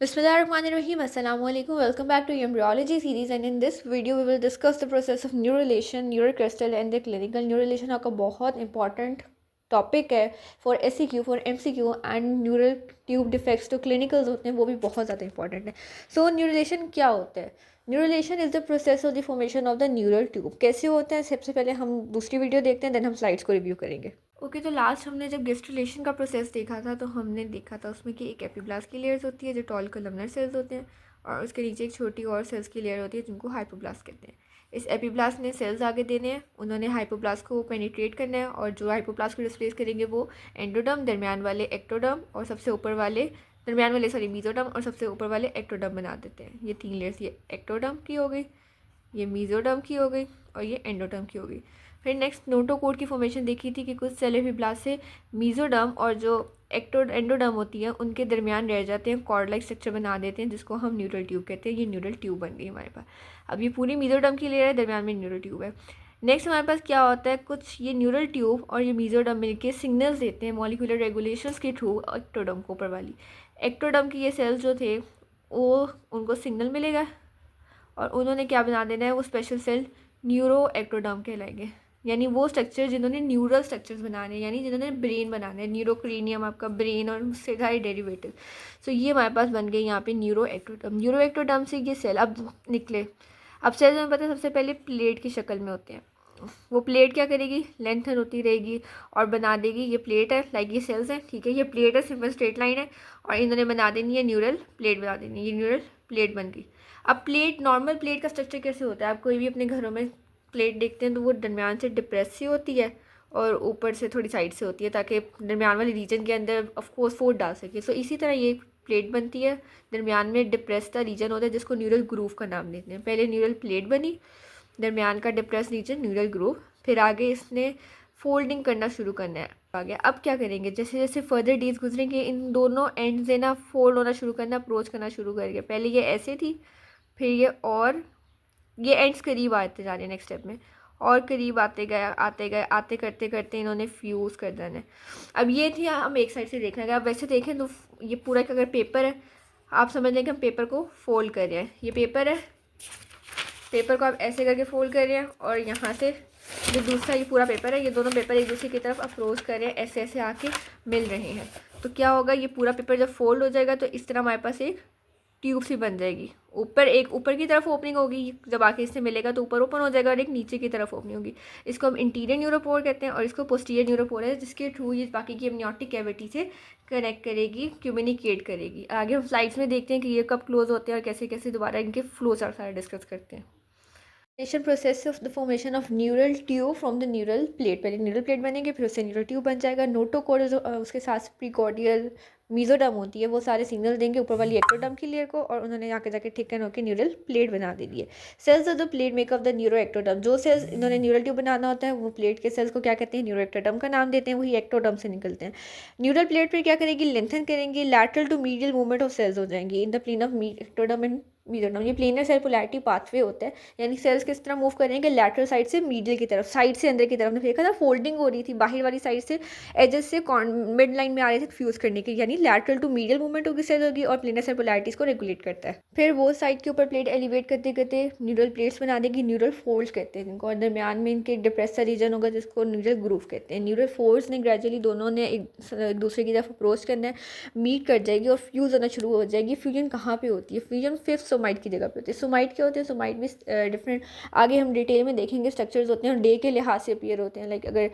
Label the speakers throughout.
Speaker 1: Bismillahirrahmanirrahim. Assalamu alaikum. Welcome back to embryology series, and in this video we will discuss the process of neurulation, neurocrystal and the clinical neurulation. आपका बहुत important topic है for SCQ for MCQ and neural tube defects जो clinicals होते हैं वो भी बहुत ज़्यादा इंपॉर्टेंट है. सो न्यूरलेशन क्या होता है? Neurulation is the process of the formation of the neural tube. कैसे होता है सबसे पहले हम दूसरी वीडियो देखते हैं, देन हम स्लाइड्स को रिव्यू करेंगे. ओके तो लास्ट हमने जब गेस्ट्रुलेशन का प्रोसेस देखा था तो हमने देखा था उसमें कि एक एपिब्लास्ट की लेयर्स होती है जो टॉल कॉलमनर सेल्स होते हैं, और उसके नीचे एक छोटी और सेल्स की लेयर होती है जिनको हाइपोब्लास्ट कहते हैं. इस एपिब्लास्ट ने सेल्स आगे देने हैं, उन्होंने हाइपोब्लास्ट को पेनिट्रेट करना है, और जो हाइपोब्लास्ट को डिस्प्लेस करेंगे वो एंडोडर्म, दरमियान वाले एक्टोडर्म और सबसे ऊपर वाले मीजोडर्म और सबसे ऊपर वाले एक्टोडर्म बना देते हैं. ये 3 लेयर्स, ये एक्टोडर्म की हो गई, ये मीजोडर्म की हो गई और ये एंडोडर्म की हो गई. फिर नेक्स्ट नोटोकोड की फॉर्मेशन देखी थी कि कुछ सेल एपिब्लास्ट से मीजोडर्म और जो एंडोडर्म होती है उनके दरमियान रह जाते हैं, कॉर्ड लाइक स्ट्रक्चर बना देते हैं जिसको हम न्यूरल ट्यूब कहते हैं. ये न्यूरल ट्यूब बन गई हमारे पास. अब ये पूरी मीजोडर्म की लेयर है, दरमियान में न्यूरल ट्यूब है. नेक्स्ट हमारे पास क्या होता है, कुछ ये न्यूरल ट्यूब और ये मीजोडर्म मिलके सिग्नल्स देते हैं मॉलिक्यूलर रेगुलेशंस के थ्रू एक्टोडर्म को. ऊपर वाली एक्टोडर्म की ये सेल्स जो थे वो उनको सिग्नल मिलेगा और उन्होंने क्या बना देना है, वो स्पेशल सेल न्यूरो एक्टोडर्म कहलाएंगे. यानी वो स्ट्रक्चर जिन्होंने न्यूरल स्ट्रक्चर्स बनाने हैं, यानी जिन्होंने ब्रेन बनाना है, न्यूरोक्रेनियम आपका ब्रेन और उससे सारे डेरिवेटिव. सो ये हमारे पास बन गई यहाँ पे न्यूरो एक्टोडर्म. न्यूरो एक्टोडर्म से ये सेल अब निकले. अब सेल हमें पता है सबसे पहले प्लेट की शक्ल में होते हैं. वो प्लेट क्या करेगी, लेंथन होती रहेगी और बना देगी. ये प्लेट है, लाइक ये सेल्स है, ठीक है, ये प्लेट है, सिंपल स्ट्रेट लाइन है, और इन्होंने बना देनी है न्यूरल प्लेट बना देनी है. ये न्यूरल प्लेट बन गई. अब प्लेट, नॉर्मल प्लेट का स्ट्रक्चर कैसे होता है, आप कोई भी अपने घरों में प्लेट देखते हैं तो वो दरमियान से डिप्रेस सी होती है और ऊपर से थोड़ी साइड से होती है ताकि दरमियान वाले रीजन के अंदर ऑफ कोर्स फूड डाल सके. सो इसी तरह ये प्लेट बनती है, दरमियान में डिप्रेस का रीजन होता है जिसको न्यूरल ग्रूव का नाम देते हैं. पहले न्यूरल प्लेट बनी, दरमियान का डिप्रेस रीजन न्यूरल ग्रूव, फिर आगे इसने फोल्डिंग करना शुरू करना है. आगे अब क्या करेंगे, जैसे जैसे फर्दर डेज गुजरेंगे इन दोनों एंड से ना फोल्ड होना शुरू करना, अप्रोच करना शुरू करेंगे. पहले ये ऐसे थी, फिर ये, और ये एंड्स करीब आते जा रहे हैं नेक्स्ट स्टेप में, और करीब आते गए आते करते करते इन्होंने फ्यूज़ कर देना है. अब ये थी, हम एक साइड से देख रहे हैं. अब वैसे देखें तो ये पूरा अगर पेपर है, आप समझ लें कि हम पेपर को फोल्ड कर रहे हैं. ये पेपर है, पेपर को आप ऐसे करके फोल्ड कर रहे हैं, और यहाँ से जो दूसरा ये पूरा पेपर है, ये दोनों पेपर एक दूसरे की तरफ अप्रोच कर रहे हैं, ऐसे ऐसे आके मिल रहे हैं. तो क्या होगा, ये पूरा पेपर जब फोल्ड हो जाएगा तो इस तरह हमारे पास एक ट्यूब सी बन जाएगी. ऊपर की तरफ ओपनिंग होगी, जब आके इससे मिलेगा तो ऊपर ओपन हो जाएगा, और एक नीचे की तरफ ओपनिंग होगी. इसको हम इंटीरियर न्यूरोपोर कहते हैं, और इसको पोस्टीरियर न्यूरोपोर है जिसके थ्रू ये बाकी की एमनियोटिक कैविटी से कनेक्ट करेगी, कम्युनिकेट करेगी. आगे हम स्लाइड्स में देखते हैं कि ये कब क्लोज होते हैं और कैसे कैसे दोबारा इनके फ्लोज सारे डिस्कस करते हैं. Process of the formation of neural tube from the neural plate. पहले न्यूरल प्लेट बनेंगे, फिर उससे न्यूरल ट्यूब बन जाएगा. नोटोकोड उसके साथ प्रीकॉर्डियल मीजोडर्म होती है, वो सारे सिग्नल देंगे ऊपर वाली एक्टोडर्म की लेयर को, और उन्होंने आके जाके थिकन होकर न्यूरल प्लेट बना दे दी है. Cells of the plate make up the neuroectoderm. जो सेल्स इन्होंने न्यूरल ट्यूब बनाना होता है वो प्लेट के सेल्स को क्या कहते हैं, न्यूरो एक्टोडर्म का नाम देते हैं. वही एक्टोडर्म से निकलते हैं. न्यूरल प्लेट पर क्या करेगी, लेंथन करेंगी, lateral to medial movement of cells हो जाएंगी in the plane of ectoderm and mesoderm. ये प्लेनर सेल पोलैरिटी पाथवे होता है, यानी सेल्स किस तरह मूव करेंगे, लैटरल साइड से मीडियल की तरफ, साइड से अंदर की तरफ. ने देखा था फोल्डिंग हो रही थी, बाहर वाली साइड से एजेस से मिड लाइन में आ रहे थे फ्यूज करने के, यानी लैटरल टू मीडियल मूवमेंट होगी सेल होगी, और प्लेनर सेल पोलैरिटीज को रेगुलेट करता है. फिर वो साइड के ऊपर प्लेट एलिवेट करते करते न्यूरल प्लेट्स बना देगी, न्यूरल फोल्ड्स कहते हैं जिनको, और दरमियान में इनके डिप्रेस सा रीजन होगा जिसको न्यूरल ग्रूव कहते हैं. न्यूरल फोल्ड्स ने ग्रेजुअली दोनों ने एक दूसरे की तरफ अप्रोच करना है, मीट कर जाएगी और फ्यूज होना शुरू हो जाएगी. फ्यूजन कहाँ पे होती है, फ्यूजन फिफ्थ सोमाइट की जगह पे होती है. सोमाइट क्या होते हैं, सोमाइट भी डिफरेंट आगे हम डिटेल में देखेंगे स्ट्रक्चर्स होते हैं, और डे के लिहाज से अपीयर होते हैं. लाइक अगर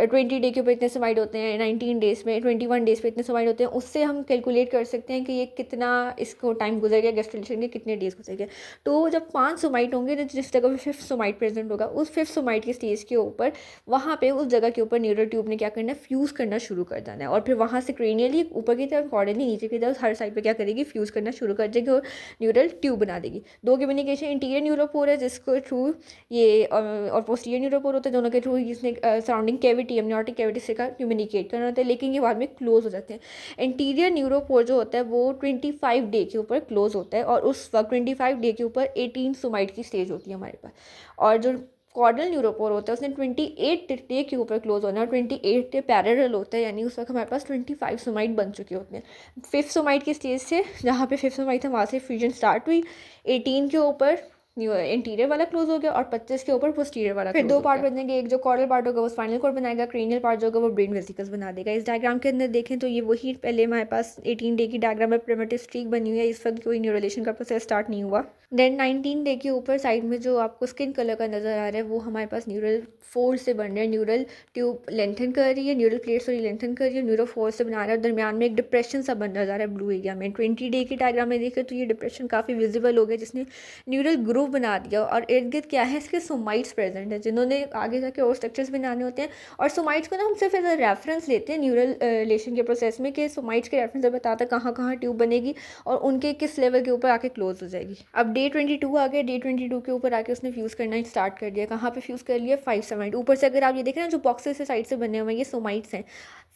Speaker 1: 20 डे के ऊपर इतने सोमाइट होते हैं, 19 डेज में, 21 डेज पे इतने सोमाइट होते हैं, उससे हम कैलकुलेट कर सकते हैं कि ये कितना इसको टाइम गुजर गया, गेस्ट्रुलेशन के कितने डेज गुजर गए. तो जब 5 सोमाइट होंगे तो जिस जगह पर फिफ्थ सोमाइट प्रेजेंट होगा, उस फिफ्थ सोमाइट के स्टेज के ऊपर वहाँ पे उस जगह के ऊपर न्यूरल ट्यूब ने क्या करना है, फ्यूज़ करना शुरू कर देना है, और फिर वहाँ से क्रेनियली ऊपर की तरफ, कॉर्डियली नीचे की तरफ, हर साइड पे क्या करेगी, फ्यूज़ करना शुरू कर देगी और न्यूरल ट्यूब बना देगी. दो कम्युनिकेशन इंटीरियर न्यूरोपोर है जिसको थ्रू ये और पोस्टीरियर न्यूरोपोर होते हैं, दोनों के थ्रू इसने सराउंडिंग कैविटी, एमनियोटिक कैविटी से का कम्युनिकेट करना होता है, लेकिन ये बाद में क्लोज हो जाते हैं. इंटीरियर न्यूरोपोर जो होता है वो 25 डे के ऊपर क्लोज होता है, और उस वक्त 25 डे के ऊपर 18 सोमाइट की स्टेज होती है हमारे पास. और जो कॉर्डल न्यूरोपोर होता है उसने 28 डे के ऊपर क्लोज होना है और 28 डे पैरेलल होता है, यानी उस वक्त हमारे पास 25 सोमाइट बन चुके होते हैं। 5th सोमाइट की स्टेज से, जहाँ पे 5th सोमाइट था वहाँ से फ्यूजन स्टार्ट हुई, 18 के ऊपर इंटीरियर वाला क्लोज हो गया और 25 के ऊपर पोस्टीरियर वाला। फिर 2 पार्ट बनेंगे, एक जो कॉर्डल पार्ट होगा वो स्पाइनल कॉर्ड बनाएगा, क्रेनियल पार्ट जो होगा वो ब्रेन वेसिकल्स बना देगा। इस डायग्राम के अंदर देखें तो ये वही पहले हमारे पास 18 डे की डायग्राम में प्रिमिटिव स्ट्रीक बनी हुई है, इस वक्त कोई न्यूरोलेशन का प्रोसेस स्टार्ट नहीं हुआ। देन 19 डे के ऊपर साइड में जो आपको स्किन कलर का नज़र आ रहा है वो हमारे पास न्यूरल फोर्स से बन रहा है, न्यूरल ट्यूब लेंथन कर रही है, न्यूरल प्लेट सॉरी लेंथन कर रही है, न्यूरो फोर्स से बना रहा है और दरमियान में एक डिप्रेशन सा बन जा रहा है ब्लू एरिया में। 20 डे की डायग्राम में देखें तो ये डिप्रेशन काफ़ी विजिबल हो गया जिसने न्यूरल ग्रूव बना दिया और इर्द गिर्द क्या है इसके सोमाइट्स प्रेजेंट है जिन्होंने आगे जाके और स्ट्रक्चर्स बनाने होते हैं। और सोमाइट्स को ना हम सिर्फ एज अ रेफरेंस लेते हैं न्यूरल रिलेशन के प्रोसेस में कि सोमाइट्स के रेफरेंस से बताता है कहाँ कहाँ ट्यूब बनेगी और उनके किस लेवल के ऊपर आके क्लोज हो जाएगी। अब डे 22 आ गया, डे 22 के ऊपर आके उसने फ्यूज़ करना स्टार्ट कर दिया। कहाँ पे फ्यूज़ कर लिया? 5 सोमाइट। ऊपर से अगर आप ये देखें ना जो बॉक्सेस से साइड से बने हुए हैं ये सोमाइट्स हैं।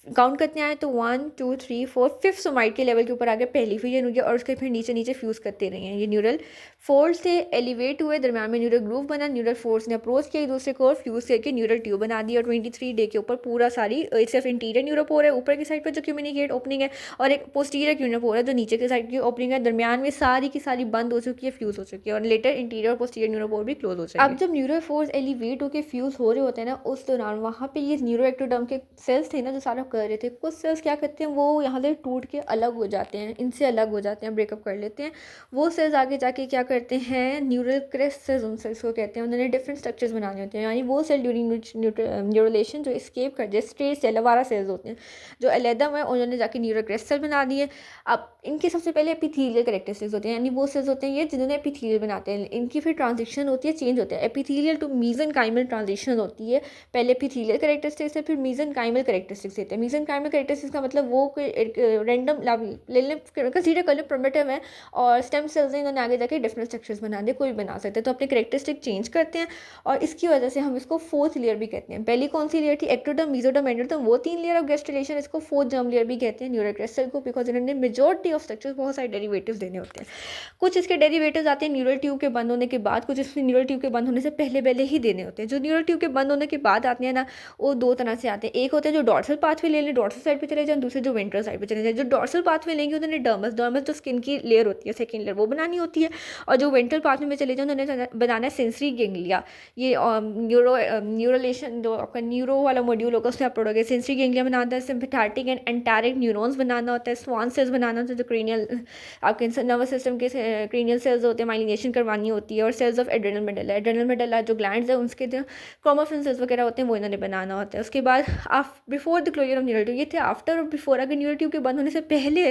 Speaker 1: काउंट करते आए तो 1 2 3 4 5th सोमाइट के लेवल के ऊपर आगे पहली फ्यूजन हुई है और उसके फिर नीचे नीचे फ्यूज़ करते रहे हैं। ये न्यूरल फोर्स से एलिवेट हुए, दरम्यान में न्यूरल ग्रूव बना, न्यूरल फोर्स ने अप्रोच किया एक दूसरे को और फ्यूज़ करके न्यूरल ट्यूब बना दी। और 23 डे के ऊपर पूरा सारी सिर्फ इंटीरियर न्यूरोपोर है ऊपर की साइड पर जो कम्युनिकेट ओपनिंग है और एक पोस्टीरियर न्यूरोपोर है जो नीचे की साइड की ओपनिंग है, दरमियान में सारी की सारी बंद हो चुकी है, फ्यूज़ हो चुकी है और लेटर इंटीरियर और पोस्टीरियर न्यूरोपोर भी क्लोज हो जाएगी। अब जब न्यूरल फोर्स एलिवेट होकर फ्यूज़ हो रहे होते हैं ना उस दौरान वहाँ पे ये न्यूरो एक्टोडर्म के सेल्स थे ना जो सारा कर रहे थे, कुछ सेल्स क्या करते हैं वो यहाँ से टूट के अलग हो जाते हैं, इनसे अलग हो जाते हैं, ब्रेकअप कर लेते हैं। वो सेल्स आगे जाके क्या करते हैं न्यूरल क्रेस्ट सेल्स उन सेल्स को कहते हैं, उन्होंने डिफरेंट स्ट्रक्चर्स बनाने होते हैं। यानी वो सेल ड्यूरिंग न्यूरोलेशन जो एस्केप कर जाए स्ट्रेट सेल वाला सेल्स होते हैं जो अलहदा में उन्होंने जाके न्यूरल क्रेस्ट सेल बना दिए। अब इनके सबसे पहले एपिथेलियल कैरेक्टरिस्टिक्स होते हैं, यानी वो सेल्स होते हैं ये जिन्होंने एपिथेलियल बनाते हैं। इनकी फिर ट्रांजिशन होती है, चेंज होता है, एपिथेलियल टू मीजेनकाइमल ट्रांजिशन होती है। पहले एपिथेलियल कैरेक्टरिस्टिक्स है फिर मीजेनकाइमल कैरेक्टरिस्टिक्स होते हैं। मीजेनकाइमल कैरेक्टरिस्टिक्स का मतलब वो कोई रैंडम ले लें कंसीडर कर लें प्रिमिटिव है और स्टेम सेल्स ने इन्होंने आगे जाके डिफरेंट स्ट्रक्चर्स बना दिए, कोई बना सकते हैं तो अपने कैरेक्टरिस्टिक चेंज करते हैं और इसकी वजह से हम इसको 4th लेयर भी कहते हैं। पहली कौन सी लेयर थी? एक्टोडर्म, मेसोडर्म, एंडोडर्म, वो 3 लेयर ऑफ गैस्ट्रुलेशन, इसको 4th जर्म लेयर भी कहते हैं न्यूरल क्रेस्ट सेल को बिकॉज इन्होंने मेजॉरिटी ऑफ स्ट्रक्चर्स बहुत सारे डेरिवेटिव्स देने होते हैं। कुछ इसके डेरिवेटिव्स आते हैं न्यूरल ट्यूब के बंद होने के बाद, कुछ इसमें न्यूरल ट्यूब के बंद होने से पहले ही देने होते हैं। जो न्यूरल ट्यूब के बंद होने के बाद आते हैं ना वो 2 तरह से आते हैं, एक होते हैं जो डॉर्सल पाथवे ले लें, डॉर्सल साइड पे चले जाएं, दूसरे जो वेंट्रल साइड पे चले जाएं। जो डॉर्सल पाथवे लेंगे उन्होंने डर्मस जो स्किन की लेयर होती है सेकंड लेयर वो बनानी होती है और जो वेंट्रल पाथवे में चले जाएं उन्होंने बनाना है सेंसरी गेंगलिया। ये न्यूरोलेशन जो आपका न्यूरो वाला मॉड्यूल होगा उसमें आप पढ़ोगे। सेंसरी गेंगलिया बनाना है, सिम्पैथेटिक एंड एंटेरिक न्यूरॉन्स बनाना होता है, स्वान सेल्स बनाना होता है जो क्रेनियल आपके नर्वस सिस्टम के क्रेनियल सेल्स होते हैं, माइलिनेशन करवानी होती है और cells of adrenal medulla, adrenal medulla जो ग्लैंड्स है उसके जो क्रोमोफिन सेल्स वगैरह होते हैं वो इन्होंने बनाना होता है। उसके बाद before the closure of neural tube, ये थे आफ्टर और बिफोर। अगर न्यूरल ट्यूब के बंद होने से पहले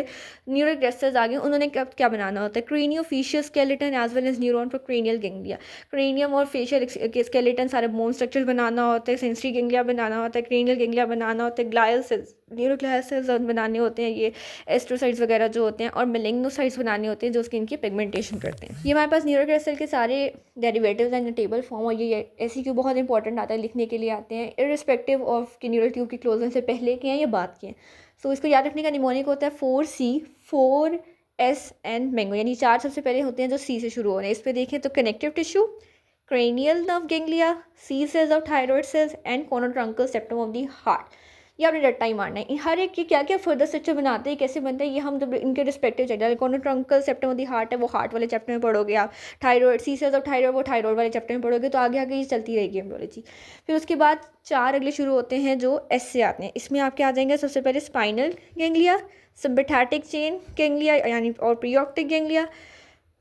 Speaker 1: न्यूरल क्रेस्ट सेल्स आ गए उन्होंने क्या बनाना होता है? Craniofacial skeleton as well as neuron for cranial ganglia, cranium और फेशियल स्केलेटन सारे बोन स्ट्रक्चर्स बनाना होता है, सेंसरी गेंगलिया बनाना होता है, क्रेनियल गेंगलिया बनाना होता है, ग्लायल सेल्स न्यूरोग्लायल सेल्स बनाने होते हैं, ये एस्ट्रोसाइट्स वगैरह जो होते हैं और मेलेग्नोसाइट्स बनाने होते हैं जो स्किन की पिगमेंटेशन करते हैं। ये हमारे पास न्यूरोग्लायल सेल के सारे डेरिवेटिव्स हैं टेबल फॉर्म और ये ऐसी क्यों बहुत इंपॉर्टेंट आता है लिखने के लिए आते हैं इररिस्पेक्टिव ऑफ कि न्यूरल ट्यूब की क्लोजन से पहले के हैं या बाद के हैं। सो इसको याद रखने का निमोनिक होता है 4C 4SN मैंगो, यानी 4 सबसे पहले होते हैं जो C से शुरू हो रहे हैं। इस पर देखें तो connective tissue, cranial nerve ganglia, C cells of thyroid cells and conotruncal septum of the heart। ये आपने रट्टा ही मारना है। हर एक की क्या क्या फर्दर स्ट्रक्चर बनाते हैं, कैसे बनते हैं, ये हम जब इनके रिस्पेक्टिव चेक करें। Conotruncal septum of the heart है वो हार्ट वाले चैप्टर में पढ़ोगे आप, thyroid C cells of thyroid वो थायराइड वाले चैप्टर में पढ़ोगे, तो आगे आगे ये चलती रहेगी एम्ब्रियोलॉजी। फिर उसके बाद 4 अगले शुरू होते हैं जो एस से आते हैं। इसमें आपके आ जाएंगे सबसे पहले spinal ganglia, sympathetic chain ganglia यानी और preaortic ganglia,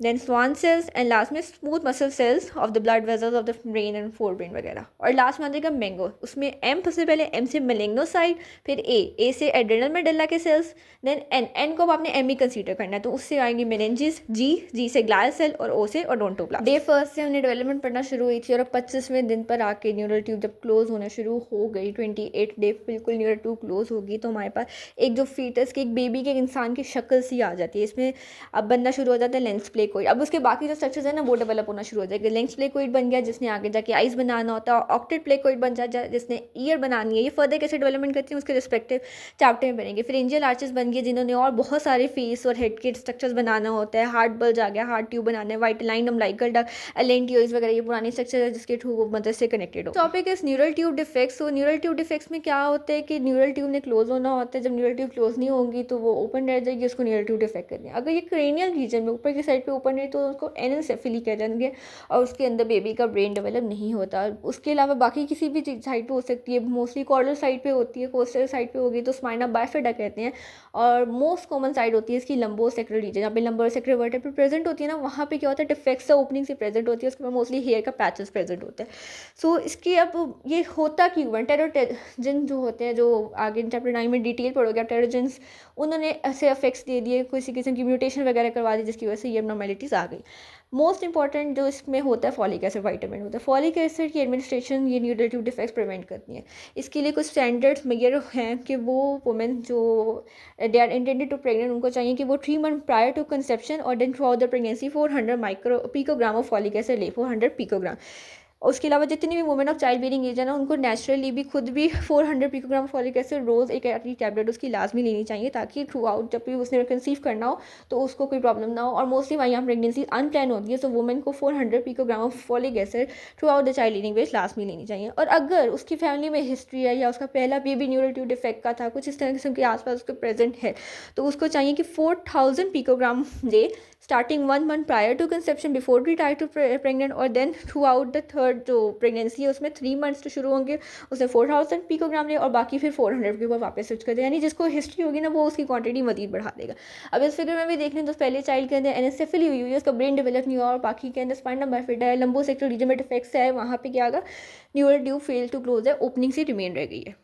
Speaker 1: then Schwann cells and last में smooth muscle cells of the blood vessels of the brain and forebrain वगैरह। और लास्ट में आ जाएगा मैंगो, उसमें एम सबसे पहले, एम से मेलेग्नोसाइट, फिर ए से एड्रेनल मेडुला के सेल्स, देन एन को आपने एम ही कंसीडर करना है तो उससे आएंगे मेनेंजिस, जी से ग्लायल सेल और ओ से ओडोंटोप्लास्ट। डे 1 से हमने डेवलपमेंट पढ़ना शुरू हुई थी और 25वें दिन पर आके न्यूरल ट्यूब जब क्लोज होना शुरू हो गई, 28 डे बिल्कुल न्यूरल ट्यूब क्लोज होगी तो हमारे पास एक जो फीटस की एक बेबी के इंसान की शक्ल सी आ जाती है। इसमें अब बनना शुरू हो जाता है लेंस प्ले प्लेकोइड। अब उसके बाकी जो स्ट्रक्चर्स है ना वो डेवलप होना शुरू हो जाएगा। लिंक्स प्लेकोइड बन गया जिसने आगे जाके आइज बनाना होता है, ऑक्टेट प्लेकोइड बन जाए जिसने ईयर बनानी है। ये फर्दर कैसे डेवलपमेंट करती है उसके रिस्पेक्टिव चैप्टर में बनेंगे। फेरेंजियल आर्चेस बन गए जिन्होंने और बहुत सारे फेस और हेड के स्ट्रक्चर्स बनाना होता है। हार्ट बल्ज आ गया, हार्ट ट्यूब बनाना है, वाइटलाइन अम्बिलिकल डक्ट, एलेंटियोइड्स वगैरह ये पुराने स्ट्रक्चर है जिसके थ्रू वो मदद से कनेक्टेड हो। Topic is neural tube defects. तो न्यूरल ट्यूब डिफेक्ट्स में क्या होता है कि न्यूरल ट्यूब ने क्लोज होना होता है। जब न्यूरल ट्यूब क्लोज नहीं होगी तो वो ओपन रह जाएगी, उसको न्यूरल ट्यूब डिफेक्ट करनी है। अगर ये क्रेनियल रीजन में ऊपर की साइड पे ओपन है तो उसको एनेंसेफेली कह जाएंगे और उसके अंदर बेबी का ब्रेन डेवलप नहीं होता। उसके अलावा बाकी किसी भी साइड पे हो सकती है, मोस्टली कॉर्डल साइड पे होती है, कोस्टल साइड पे होगी तो स्पाइना बाइफिडा कहते हैं। और मोस्ट कॉमन साइड होती है इसकी लंबो सेक्रेटरी रीजन, जहाँ पे लंबो सेक्रेटरी वर्टेब्रा प्रेजेंट होती है ना, वहाँ पे क्या होता है डिफेक्ट्स ओपनिंग से प्रेजेंट होती है, उसके बाद मोस्टली हेयर का पैचेस प्रेजेंट होता है। सो इसकी अब ये होता क्यों है, टेरोजिन जो होते हैं, जो आगे चैप्टर 9 में डिटेल पढ़ोगे आप, टेरोजेंस उन्होंने ऐसे इफेक्ट्स दे दिए, किसी किस्म की म्यूटेशन वगैरह करवा दी जिसकी वजह से ये एबनॉर्मेलिटीज़ आ गई। मोस्ट इंपॉर्टेंट जो इसमें होता है फॉलिक एसिड वाइटामिन होता है। फॉलिक एसिड की एडमिनिस्ट्रेशन ये न्यूरल ट्यूब डिफेक्ट्स प्रिवेंट करती है। इसके लिए कुछ स्टैंडर्ड्स मेजर हैं कि वो वुमेन जो they are intended to pregnant उनको चाहिए कि वो 3 मंथ प्रायर टू कंसेप्शन और then throughout the pregnancy 400 picogram of folic acid ले, 400 पिकोग्राम। उसके अलावा जितनी भी women of child bearing age है ना, उनको नेचुरली भी खुद भी 400 पिकोग्राम फॉलिक एसिड रोज़ एक टैबलेट उसकी लाजमी लेनी चाहिए, ताकि थ्रू आउट जब भी उसने कंसीव करना हो तो उसको कोई प्रॉब्लम ना हो। और मोस्टली वहाँ यहाँ प्रेगनेंसी अनप्लान होती है, तो वुमेन को 400 picogram of folic acid throughout the child bearing age लाजमी लेनी चाहिए। और अगर उसकी फैमिली में हिस्ट्री है या उसका पहला बेबी न्यूरल ट्यूब डिफेक्ट का था, कुछ इस तरह किस्म के आसपास उसके प्रेजेंट है, तो उसको चाहिए कि 4000 पिकोग्राम ले, starting 1 month prior to conception before भी ट्राई टू प्रेगनेंट, और then throughout the third जो प्रेगनेंसी है उसमें 3 मंथ्स तो शुरू होंगे उसमें 4000 पिकोग्राम ले, और बाकी फिर 400 के ऊपर वापस स्विच कर दे। यानी जिसको हिस्ट्री होगी ना वो उसकी क्वांटिटी मजीद बढ़ा देगा। अब इस फिगर में भी देख लें तो पहले चाइल्ड के अंदर एनेंसेफेली हुई है, उसका ब्रेन डेवलप नहीं हुआ, और बाकी के अंदर स्पाइना बाइफिडा है, लंबो सेक्रेटरी रीजन में डिफेक्ट्स है, वहाँ पे क्या आगा neural tube fail to close है, ओपनिंग से रिमेन रह गई है।